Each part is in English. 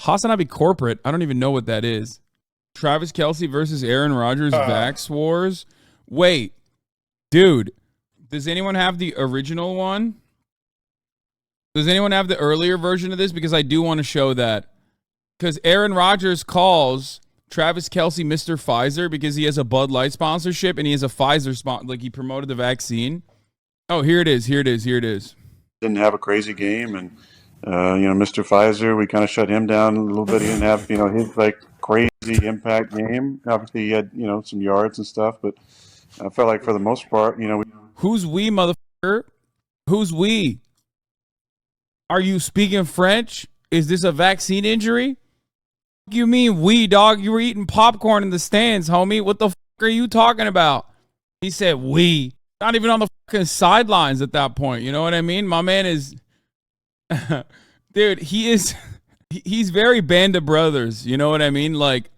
HasanAbi corporate. I don't even know what that is. Travis Kelce versus Aaron Rodgers Vax Wars. Wait, dude, does anyone have the original one? Does anyone have the earlier version of this? Because I do want to show that. Because Aaron Rodgers calls Travis Kelce Mr. Pfizer because he has a Bud Light sponsorship and he has a Pfizer spot. Like he promoted the vaccine. Oh, here it is. Here it is. Here it is. Didn't have a crazy game. And, Mr. Pfizer, we kind of shut him down a little bit. He didn't have, his like crazy impact game. Obviously, he had, some yards and stuff. But I felt like for the most part, Who's we, motherfucker? Who's we? Are you speaking French? Is this a vaccine injury? You mean we, dog? You were eating popcorn in the stands, homie. What the fuck are you talking about? He said we. Not even on the fucking sidelines at that point. You know what I mean? My man is... Dude, he's very Band of Brothers. You know what I mean? Like,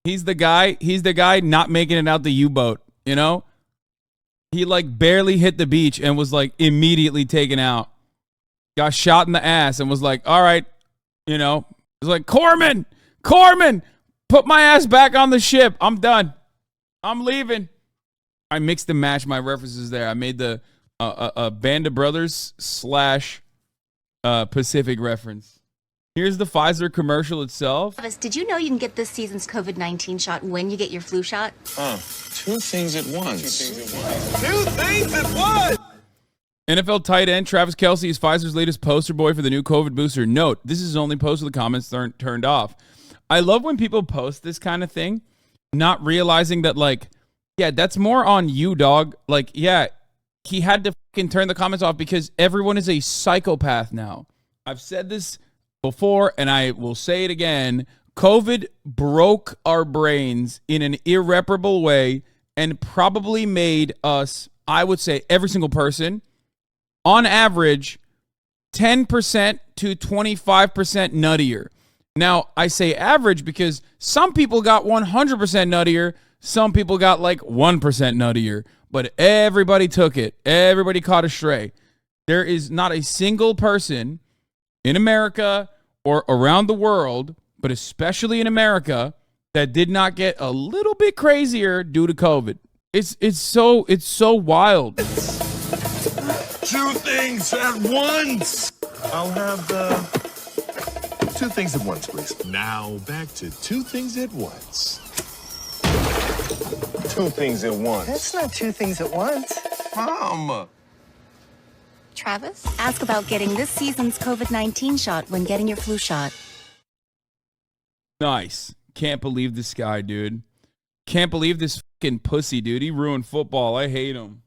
he's the guy not making it out the U-boat, He, like, barely hit the beach and was, like, immediately taken out. Got shot in the ass and was like, all right, it was like, Corman, put my ass back on the ship. I'm done. I'm leaving. I mixed and matched my references there. I made the Band of Brothers / Pacific reference. Here's the Pfizer commercial itself. Travis, did you know you can get this season's COVID-19 shot when you get your flu shot? Two things at once. NFL tight end Travis Kelce is Pfizer's latest poster boy for the new COVID booster. Note, this is only post with the comments turned off. I love when people post this kind of thing, not realizing that, like, yeah, that's more on you, dog. Like, yeah, he had to fucking turn the comments off because everyone is a psychopath now. I've said this before, and I will say it again. COVID broke our brains in an irreparable way and probably made us, I would say, every single person, on average, 10% to 25% nuttier. Now, I say average because some people got 100% nuttier. Some people got like 1% nuttier. But everybody took it. Everybody caught a stray. There is not a single person in America or around the world, but especially in America, that did not get a little bit crazier due to COVID. It's so wild. Two things at once. I'll have two things at once, please. Now back to two things at once. Two things at once. That's not two things at once. Mom. Travis, ask about getting this season's COVID-19 shot when getting your flu shot. Nice. Can't believe this guy, dude. Can't believe this fucking pussy, dude. He ruined football. I hate him.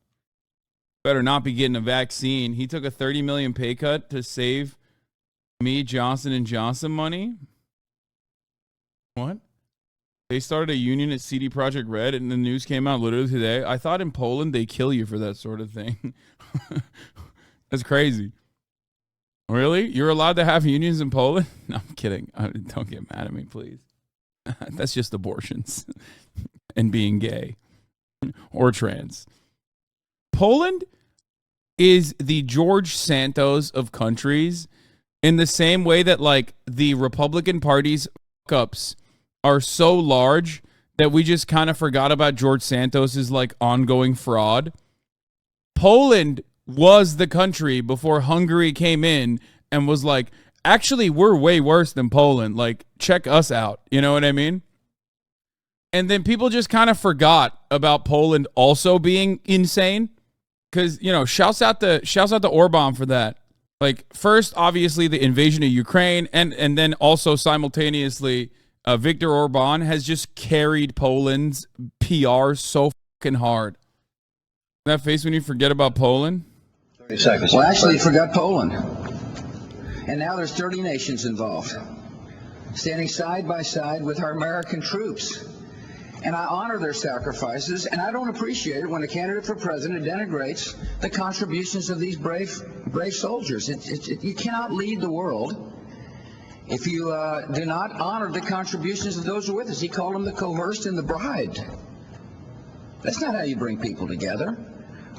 Better not be getting a vaccine. He took a $30 million pay cut to save me Johnson & Johnson money. What? They started a union at CD Projekt Red, and the news came out literally today. I thought in Poland they kill you for that sort of thing. That's crazy. Really? You're allowed to have unions in Poland? No, I'm kidding. Don't get mad at me, please. That's just abortions and being gay or trans. Poland is the George Santos of countries in the same way that, like, the Republican Party's fuck-ups are so large that we just kind of forgot about George Santos's, like, ongoing fraud. Poland was the country before Hungary came in and was like, actually, we're way worse than Poland. Like, check us out. You know what I mean? And then people just kind of forgot about Poland also being insane. Because, shouts out to Orban for that. Like, first, obviously, the invasion of Ukraine, and then also simultaneously, Viktor Orban has just carried Poland's PR so fucking hard. That face when you forget about Poland? 30 seconds. Well, actually, you forgot Poland. And now there's 30 nations involved, standing side by side with our American troops. And I honor their sacrifices, and I don't appreciate it when a candidate for president denigrates the contributions of these brave soldiers. You cannot lead the world if you do not honor the contributions of those who are with us. He called them the coerced and the bribed. That's not how you bring people together.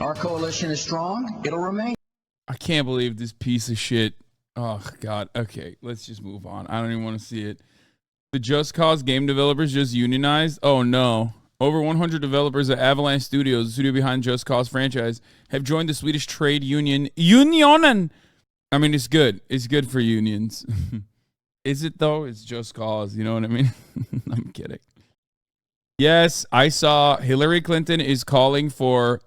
Our coalition is strong. It'll remain. I can't believe this piece of shit. Oh, God. Okay, let's just move on. I don't even want to see it. The Just Cause game developers just unionized? Oh, no. Over 100 developers at Avalanche Studios, the studio behind Just Cause franchise, have joined the Swedish trade union. Unionen! I mean, it's good. It's good for unions. Is it, though? It's Just Cause. You know what I mean? I'm kidding. Yes, I saw Hillary Clinton is calling for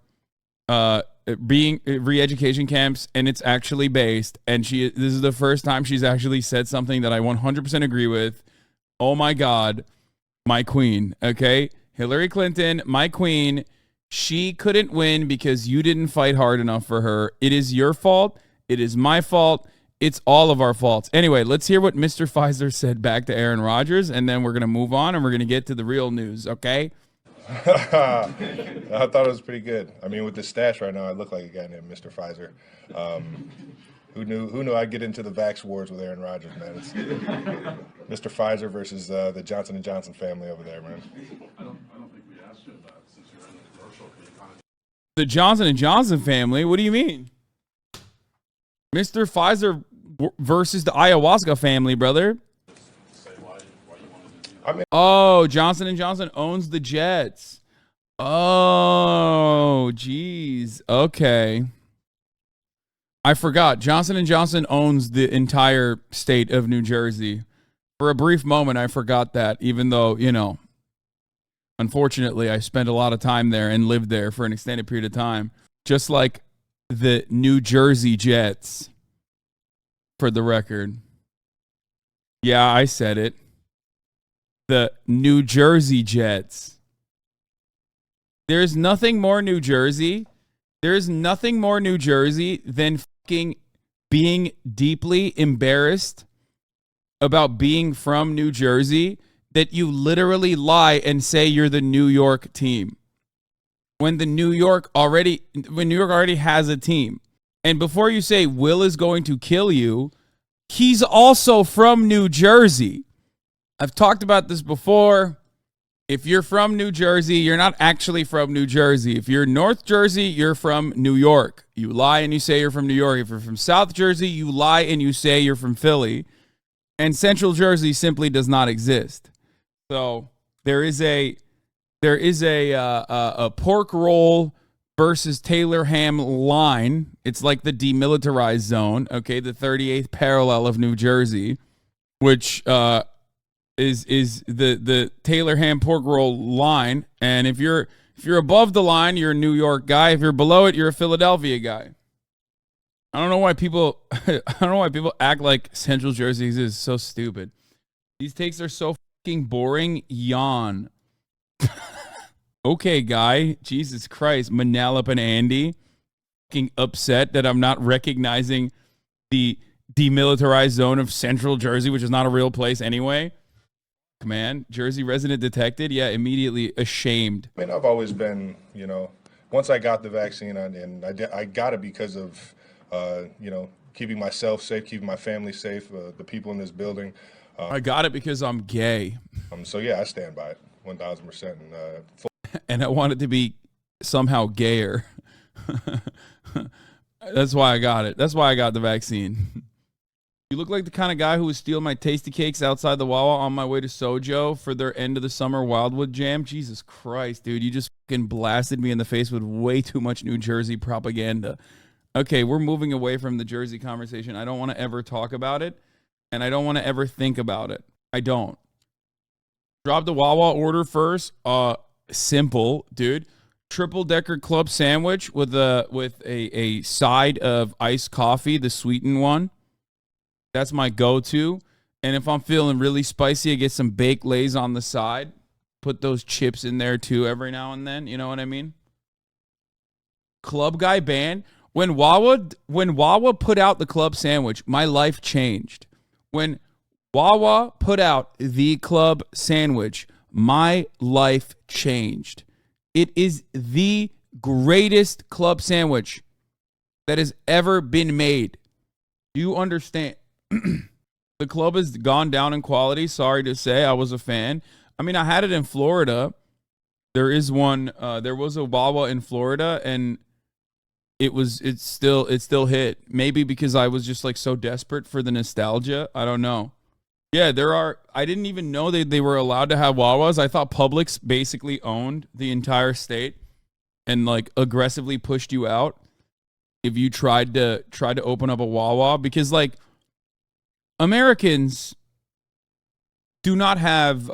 being re-education camps, and it's actually based. And this is the first time she's actually said something that I 100% agree with. Oh my God, my queen. Okay, Hillary Clinton, my queen. She couldn't win because you didn't fight hard enough for her. It is your fault. It is my fault. It's all of our faults. Anyway, let's hear what Mr. Pfizer said back to Aaron Rodgers, and then we're going to move on, and we're going to get to the real news, okay? I thought it was pretty good. I mean, with this stash right now, I look like a guy named Mr. Pfizer. Who knew I'd get into the vax wars with Aaron Rodgers, man? It's Mr. Pfizer versus the Johnson & Johnson family over there, man. I don't think we asked you about since you're in the commercial. The Johnson & Johnson family? What do you mean? Mr. Pfizer versus the ayahuasca family, brother. Oh, Johnson & Johnson owns the Jets. Oh, geez. Okay. I forgot. Johnson & Johnson owns the entire state of New Jersey. For a brief moment, I forgot that, even though, unfortunately, I spent a lot of time there and lived there for an extended period of time. Just like the New Jersey Jets, for the record. Yeah, I said it. The New Jersey Jets. There's nothing more New Jersey. There's nothing more New Jersey than fucking being deeply embarrassed about being from New Jersey, that you literally lie and say you're the New York team. When New York already has a team. And before you say Will is going to kill you, he's also from New Jersey. I've talked about this before. If you're from New Jersey, you're not actually from New Jersey. If you're North Jersey, you're from New York. You lie and you say you're from New York. If you're from South Jersey, you lie and you say you're from Philly. And Central Jersey simply does not exist. So there is a pork roll versus Taylor ham line. It's like the demilitarized zone, okay, the 38th parallel of New Jersey, which is the Taylor ham pork roll line. And if you're above the line, you're a New York guy. If you're below it, you're a Philadelphia guy. I don't know why people act like Central Jersey is so stupid. These takes are so fucking boring. Yawn. Okay, guy. Jesus Christ. Manalip and Andy. Fucking upset that I'm not recognizing the demilitarized zone of Central Jersey, which is not a real place anyway. Man, Jersey resident detected. Yeah, immediately ashamed. I mean, I've always been, once I got the vaccine, and I got it because of, keeping myself safe, keeping my family safe, the people in this building. I got it because I'm gay. So yeah, I stand by it 1,000%. And I want it to be somehow gayer. That's why I got it. That's why I got the vaccine. You look like the kind of guy who would steal my tasty cakes outside the Wawa on my way to Sojo for their end of the summer Wildwood Jam. Jesus Christ, dude. You just fucking blasted me in the face with way too much New Jersey propaganda. Okay, we're moving away from the Jersey conversation. I don't want to ever talk about it, and I don't want to ever think about it. I don't. Drop the Wawa order first. Simple, dude. Triple decker club sandwich with a side of iced coffee, the sweetened one. That's my go-to. And if I'm feeling really spicy, I get some baked lays on the side. Put those chips in there too every now and then. You know what I mean? Club guy band. When Wawa put out the club sandwich, my life changed. When Wawa put out the club sandwich, my life changed. It is the greatest club sandwich that has ever been made. Do you understand? The club has gone down in quality. Sorry to say, I was a fan. I mean, I had it in Florida. There is one. There was a Wawa in Florida, and it still hit. Maybe because I was just like so desperate for the nostalgia. I don't know. Yeah, there are. I didn't even know they were allowed to have Wawas. I thought Publix basically owned the entire state and like aggressively pushed you out if you tried to open up a Wawa, because like Americans do not have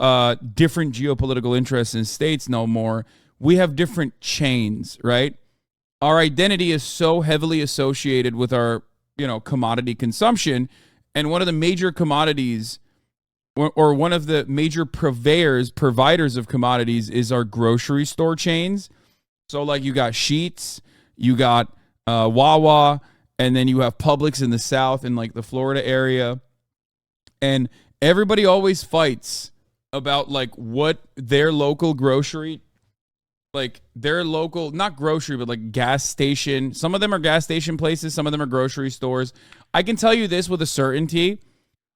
different geopolitical interests in states no more. We have different chains, right? Our identity is so heavily associated with our, commodity consumption, and one of the major commodities or one of the major providers of commodities is our grocery store chains. So like you got Sheetz, you got Wawa, and then you have Publix in the South in like the Florida area. And everybody always fights about like what their local grocery, like their local, not grocery, but like gas station. Some of them are gas station places. Some of them are grocery stores. I can tell you this with a certainty.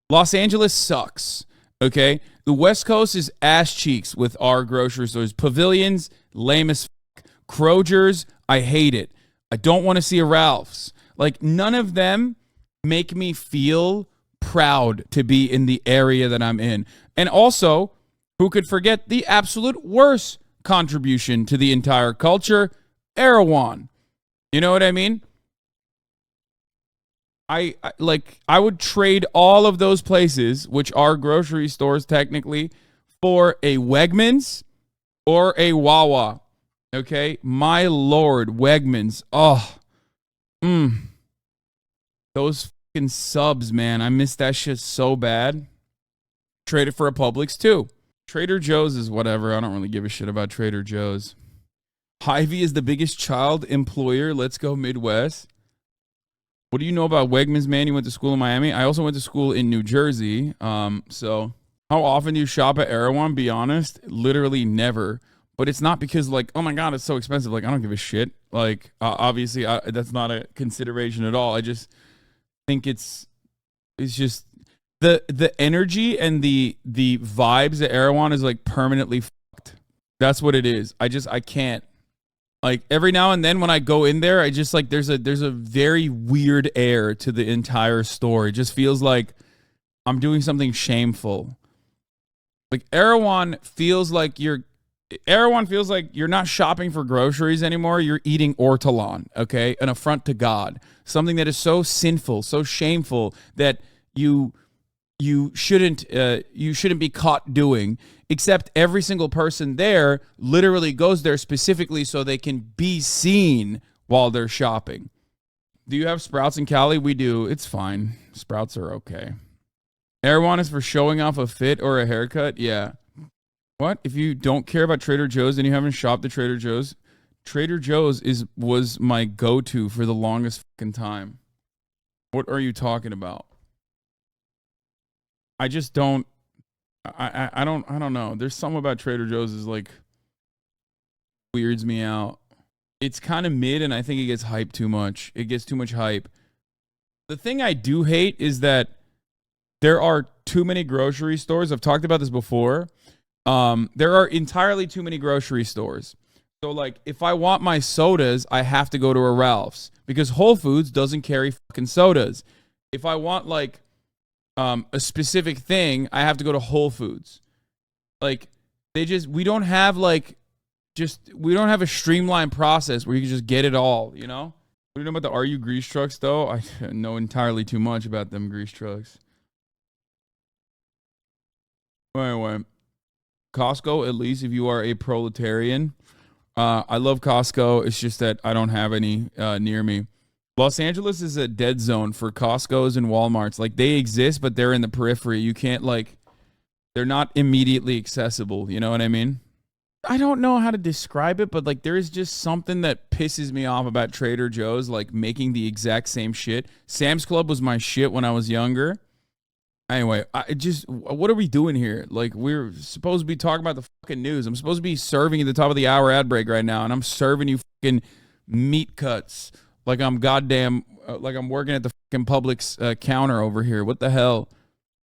Los Angeles sucks, okay? The West Coast is ass cheeks with our grocery stores. Pavilions, lame as fuck. Kroger's, I hate it. I don't want to see a Ralph's. Like, none of them make me feel proud to be in the area that I'm in. And also, who could forget the absolute worst contribution to the entire culture? Erewhon. You know what I mean? I would trade all of those places, which are grocery stores technically, for a Wegmans or a Wawa. Okay? My Lord, Wegmans. Oh. Those fucking subs, man. I miss that shit so bad. Trade it for a Publix too. Trader Joe's is whatever. I don't really give a shit about Trader Joe's. Hy-Vee is the biggest child employer. Let's go Midwest. What do you know about Wegmans, man? You went to school in Miami. I also went to school in New Jersey. So how often do you shop at Erewhon? Be honest, literally never. But it's not because like, oh my God, it's so expensive. Like, I don't give a shit. Like, obviously, that's not a consideration at all. I just think it's just the energy and the vibes at Erewhon is like permanently fucked. That's what it is. I can't. Like every now and then when I go in there, I just like there's a very weird air to the entire store. It just feels like I'm doing something shameful. Like Erewhon feels like you're not shopping for groceries anymore. You're eating ortolan, okay? An affront to God. Something that is so sinful, so shameful that you shouldn't be caught doing. Except every single person there literally goes there specifically so they can be seen while they're shopping. Do you have Sprouts in Cali? We do. It's fine. Sprouts are okay. Erewhon is for showing off a fit or a haircut? Yeah. What? If you don't care about Trader Joe's and you haven't shopped at Trader Joe's, Trader Joe's was my go-to for the longest fucking time. What are you talking about? I just don't. I don't know. There's something about Trader Joe's is like weirds me out. It's kind of mid, and I think it gets hyped too much. It gets too much hype. The thing I do hate is that there are too many grocery stores. I've talked about this before. There are entirely too many grocery stores. So like, if I want my sodas, I have to go to a Ralph's because Whole Foods doesn't carry fucking sodas. If I want like a specific thing, I have to go to Whole Foods. Like we don't have a streamlined process where you can just get it all, you know? What do you know about the RU grease trucks though? I know entirely too much about them grease trucks. Anyway, Costco, at least if you are a proletarian. I love Costco. It's just that I don't have any near me. Los Angeles is a dead zone for Costco's and Walmarts. Like, they exist, but they're in the periphery. You can't, like, they're not immediately accessible. You know what I mean? I don't know how to describe it, but, like, there is just something that pisses me off about Trader Joe's, like, making the exact same shit. Sam's Club was my shit when I was younger. Anyway, what are we doing here? Like, we're supposed to be talking about the fucking news. I'm supposed to be serving at the top of the hour ad break right now, and I'm serving you fucking meat cuts. Like I'm goddamn, like I'm working at the fucking Publix counter over here. What the hell?